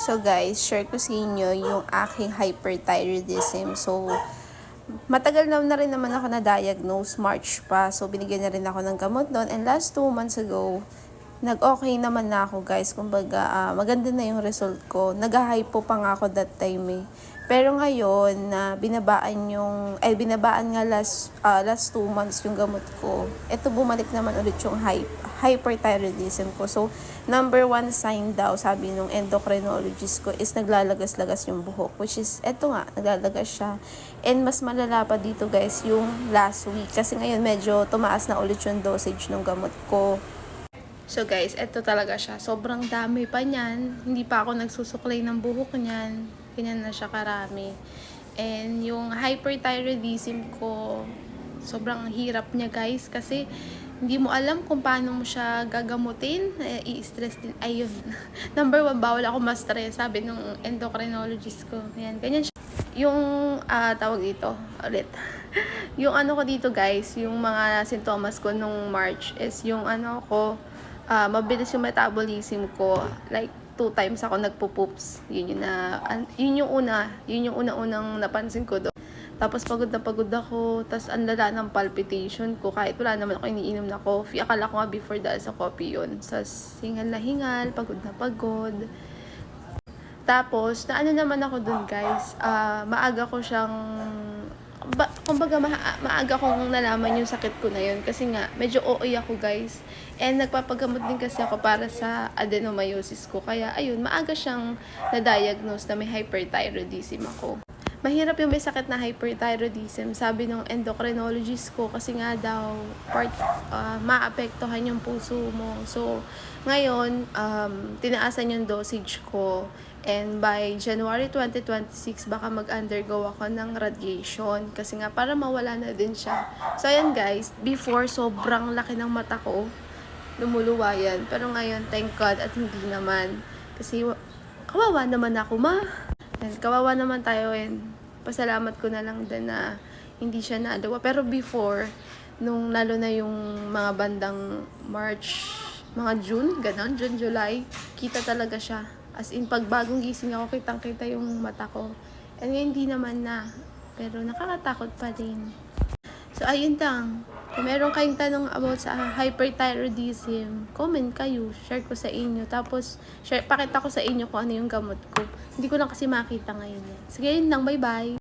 So guys, share ko sa inyo yung aking hyperthyroidism. So, matagal na rin naman ako na-diagnose, March pa. So, binigyan na rin ako ng gamot doon. And last 2 months ago, nag-okay naman na ako guys. Kumbaga, maganda na yung result ko. Nag-hypo pa nga ako that time eh. Pero ngayon, na binabaan nga last 2 months yung gamot ko. Ito bumalik naman ulit yung hyperthyroidism ko. So, number 1 sign daw, sabi nung endocrinologist ko, is naglalagas-lagas yung buhok. Which is, eto nga, naglalagas siya. And mas malala pa dito guys, yung last week. Kasi ngayon medyo tumaas na ulit yung dosage ng gamot ko. So guys, eto talaga siya. Sobrang dami pa niyan. Hindi pa ako nagsusuklay ng buhok niyan. Ganyan na siya karami. And yung hyperthyroidism ko, sobrang hirap niya guys. Kasi hindi mo alam kung paano mo siya gagamutin. I-stress din. Ayun. Number 1, bawal ako ma-stress. Sabi nung endocrinologist ko. Yan, ganyan siya. Yung tawag dito ulit. Yung ano ko dito guys, yung mga sintomas ko nung March is yung ano ko, mabilis yung metabolism ko. Like 2 times ako nagpo-poops. Yun yung unang napansin ko doon. Tapos pagod na pagod ako, tas ang lala ng palpitation ko kahit wala naman ako iniinom na coffee. Akala ko nga before dahil sa coffee yun. Sas hingal na hingal, pagod na pagod. Tapos, na ano naman ako dun guys, maaga ko siyang, kumbaga maaga kong nalaman yung sakit ko na yun. Kasi nga, medyo OA ako guys. And nagpapagamot din kasi ako para sa adenomyosis ko. Kaya ayun, maaga siyang na-diagnose na may hyperthyroidism ako. Mahirap yung may sakit na hyperthyroidism, sabi ng endocrinologist ko, kasi nga daw maapektuhan yung puso mo. So, ngayon, tinaasan yung dosage ko. And by January 2026, baka mag-undergo ako ng radiation. Kasi nga, para mawala na din siya. So, ayan guys, before, sobrang laki ng mata ko. Lumuluwa yan. Pero ngayon, thank God, at hindi naman. Kasi, kawawa naman ako, ma. And kawawa naman tayo, and pasalamat ko na lang din na hindi siya naalawa. Pero before, nung lalo na yung mga bandang March, mga June, ganon, June, July, kita talaga siya. As in, pag bagong gising ako, kitang-kita yung mata ko. And ngayon, hindi naman na. Pero nakakatakot pa din. So, ayun lang. Kung meron kayong tanong about sa hyperthyroidism, comment kayo, share ko sa inyo. Tapos, pakita ko sa inyo kung ano yung gamot ko. Hindi ko lang kasi makita ngayon. Sige, yun lang. Bye-bye!